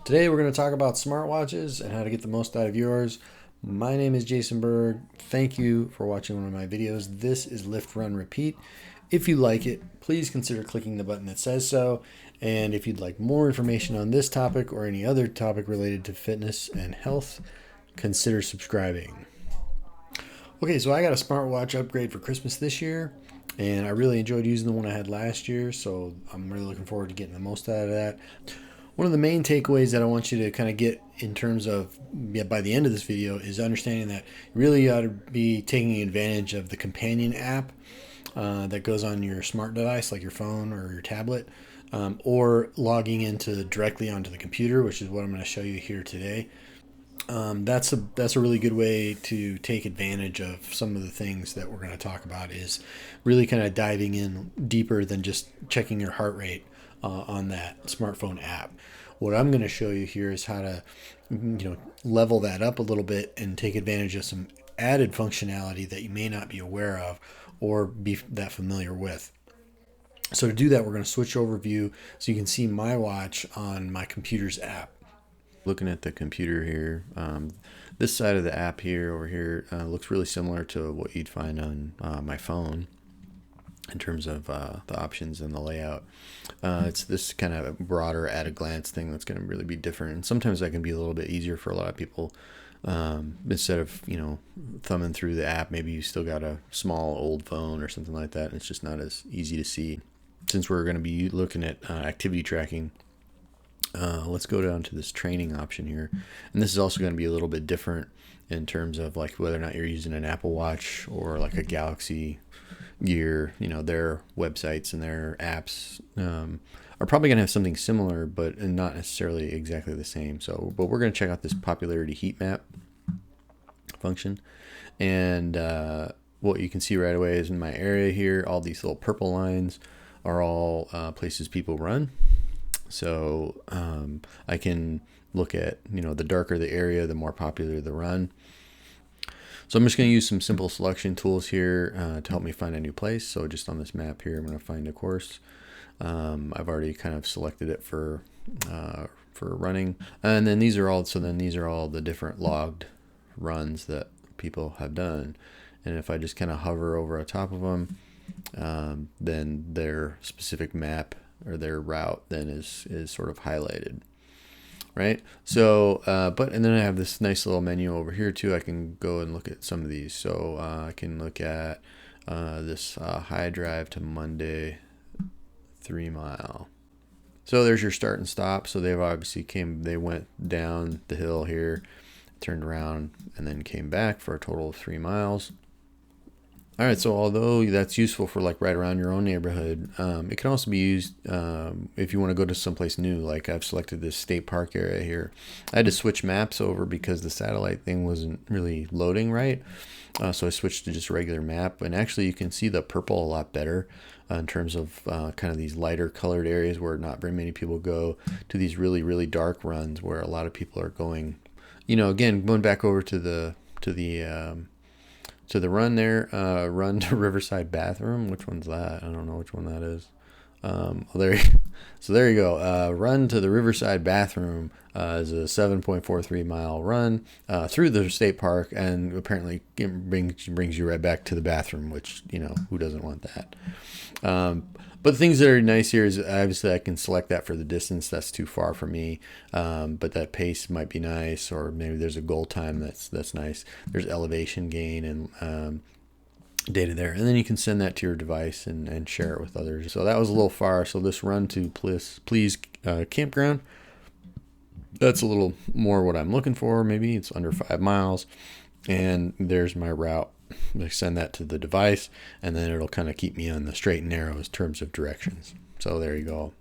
Today we're going to talk about smartwatches and how to get the most out of yours. My name is Jason Berg. Thank you for watching one of my videos. This is Lift, Run, Repeat. If you like it, please consider clicking the button that says so. And if you'd like more information on this topic or any other topic related to fitness and health, consider subscribing. Okay, so I got a smartwatch upgrade for Christmas this year, and I really enjoyed using the one I had last year, so I'm really looking forward to getting the most out of that. One of the main takeaways that I want you to kind of get in terms of by the end of this video is understanding that you really ought to be taking advantage of the companion app that goes on your smart device, like your phone or your tablet, or logging into directly onto the computer, which is what I'm going to show you here today. That's a really good way to take advantage of some of the things that we're going to talk about, is really kind of diving in deeper than just checking your heart rate on that smartphone app. What I'm going to show you here is how to level that up a little bit and take advantage of some added functionality that you may not be aware of or be that familiar with. So to do that, we're going to switch over view so you can see my watch on my computer's app. Looking at the computer here, this side of the app here over here looks really similar to what you'd find on my phone in terms of the options and the layout. It's this kind of broader at a glance thing that's going to really be different, and sometimes that can be a little bit easier for a lot of people. Instead of thumbing through the app, maybe you still got a small old phone or something like that, and it's just not as easy to see. Since we're going to be looking at activity tracking, let's go down to this training option here, and this is also going to be a little bit different in terms of like whether or not you're using an Apple Watch or like a Galaxy Gear. Their websites and their apps are probably going to have something similar, but not necessarily exactly the same. But we're going to check out this popularity heat map function, and what you can see right away is in my area here, all these little purple lines are all places people run. So I can look at, the darker the area, the more popular the run. So I'm just going to use some simple selection tools here to help me find a new place. So just on this map here, I'm going to find a course. I've already kind of selected it for running. And then these are all the different logged runs that people have done. And if I just kind of hover over on top of them, then their specific map or their route then is sort of highlighted, right? So and then I have this nice little menu over here too. I can go and look at some of these. So I can look at this high drive to Monday 3 mile. So there's your start and stop. So they've obviously they went down the hill here, turned around, and then came back for a total of 3 miles. All right, so although that's useful for like right around your own neighborhood, it can also be used if you want to go to someplace new. Like I've selected this state park area here. I had to switch maps over because the satellite thing wasn't really loading right. So I switched to just a regular map, and actually you can see the purple a lot better in terms of kind of these lighter colored areas where not very many people go, to these really, really dark runs where a lot of people are going. Again, going back over to the run there, run to Riverside Bathroom. Which one's that? I don't know which one that is. So there you go. Run to the Riverside Bathroom is a 7.43 mile run through the state park, and apparently it brings you right back to the bathroom, which, who doesn't want that? But the things that are nice here is obviously I can select that for the distance. That's too far for me, but that pace might be nice, or maybe there's a goal time that's nice. There's elevation gain and data there, and then you can send that to your device and share it with others. So that was a little far. So this run to Please campground, that's a little more what I'm looking for. Maybe it's under 5 miles, and there's my route. I send that to the device, and then it'll kind of keep me on the straight and narrow in terms of directions. So there you go.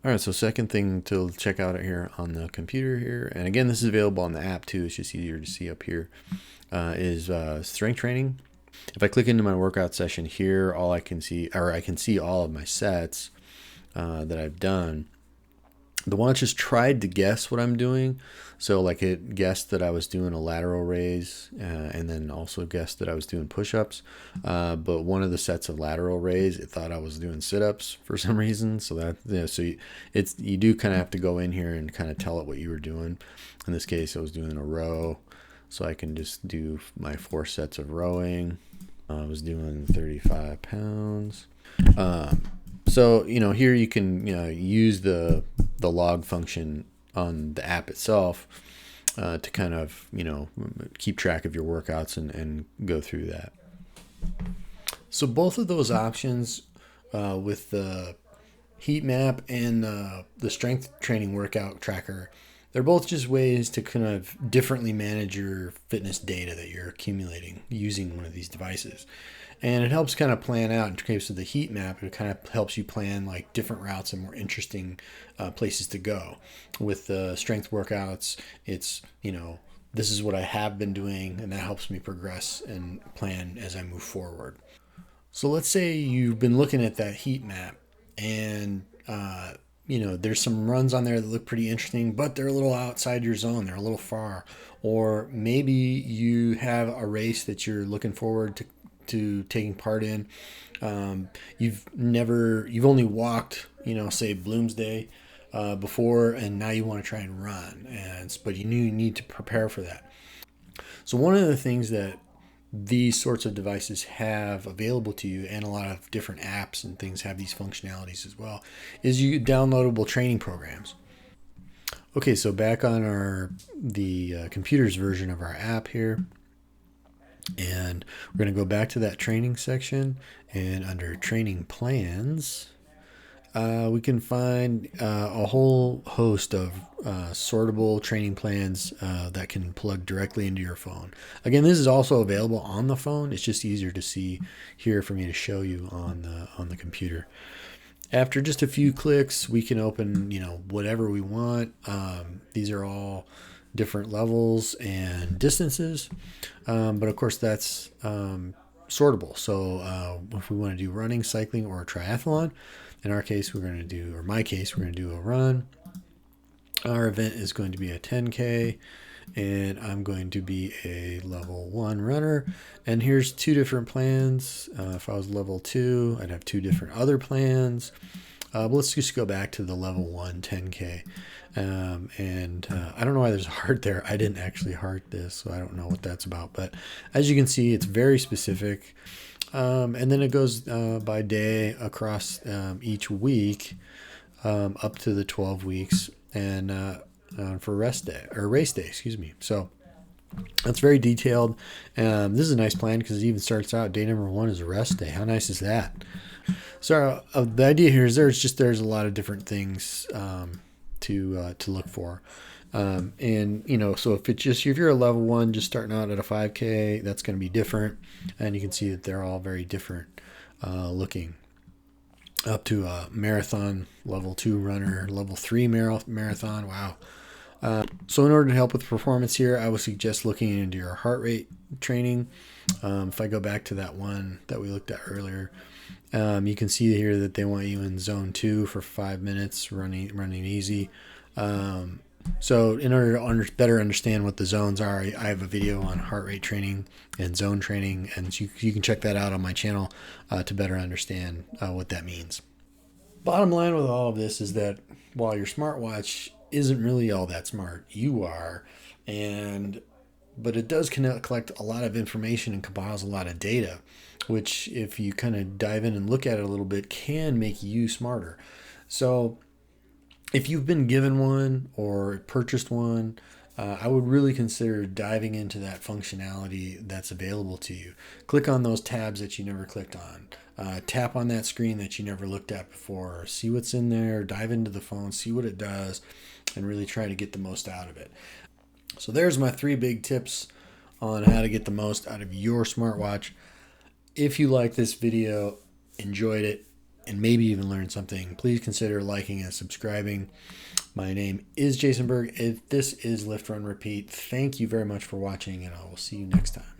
All right, so second thing to check out here on the computer here, and again, this is available on the app too. It's just easier to see up here, is strength training. If I click into my workout session here, I can see all of my sets that I've done. The watch has tried to guess what I'm doing. So like it guessed that I was doing a lateral raise and then also guessed that I was doing push-ups. But one of the sets of lateral raise, it thought I was doing sit-ups for some reason. So that, so you do kind of have to go in here and kind of tell it what you were doing. In this case, I was doing a row. So I can just do my 4 sets of rowing. I was doing 35 pounds. So, here you can use the log function on the app itself to kind of, keep track of your workouts and go through that. So both of those options with the heat map and the strength training workout tracker, they're both just ways to kind of differently manage your fitness data that you're accumulating using one of these devices. And it helps kind of plan out. In case of the heat map, it kind of helps you plan like different routes and more interesting places to go. With the strength workouts, it's, this is what I have been doing, and that helps me progress and plan as I move forward. So let's say you've been looking at that heat map and, there's some runs on there that look pretty interesting, but they're a little outside your zone. They're a little far. Or maybe you have a race that you're looking forward to taking part in. You've only walked, say Bloomsday before, and now you want to try and run, but you need to prepare for that. So one of the things that these sorts of devices have available to you, and a lot of different apps and things have these functionalities as well, is you downloadable training programs. Okay, so back on the computer's version of our app here, and we're going to go back to that training section, and under training plans, we can find a whole host of sortable training plans that can plug directly into your phone. Again, this is also available on the phone. It's just easier to see here for me to show you on the computer. After just a few clicks, we can open whatever we want. These are all different levels and distances, but of course that's sortable. So if we want to do running, cycling, or a triathlon, in our case, we're going to do a run. Our event is going to be a 10K, and I'm going to be a level 1 runner. And here's 2 different plans. If I was level 2, I'd have 2 different other plans. But let's just go back to the level 1 10K. And I don't know why there's a heart there. I didn't actually heart this, so I don't know what that's about. But as you can see, it's very specific. And then it goes by day across each week up to the 12 weeks, and for race day, excuse me. So that's very detailed. This is a nice plan because it even starts out day number 1 is a rest day. How nice is that? So the idea here is there's a lot of different things to look for. And so if you're a level 1 just starting out at a 5K, that's going to be different, and you can see that they're all very different looking. Up to a marathon, level 2 runner, level 3 marathon. Wow. So in order to help with performance here, I would suggest looking into your heart rate training. If I go back to that one that we looked at earlier, you can see here that they want you in zone 2 for 5 minutes, running easy. So in order to better understand what the zones are, I have a video on heart rate training and zone training, and you can check that out on my channel to better understand what that means. Bottom line with all of this is that while your smartwatch isn't really all that smart, you are, but it does collect a lot of information and compiles a lot of data, which if you kind of dive in and look at it a little bit can make you smarter. So if you've been given one or purchased one, I would really consider diving into that functionality that's available to you. Click on those tabs that you never clicked on. Tap on that screen that you never looked at before. See what's in there. Dive into the phone. See what it does, and really try to get the most out of it. So there's my 3 big tips on how to get the most out of your smartwatch. If you like this video, enjoyed it, and maybe even learn something, please consider liking and subscribing. My name is Jason Berg. This is Lift, Run, Repeat. Thank you very much for watching, and I will see you next time.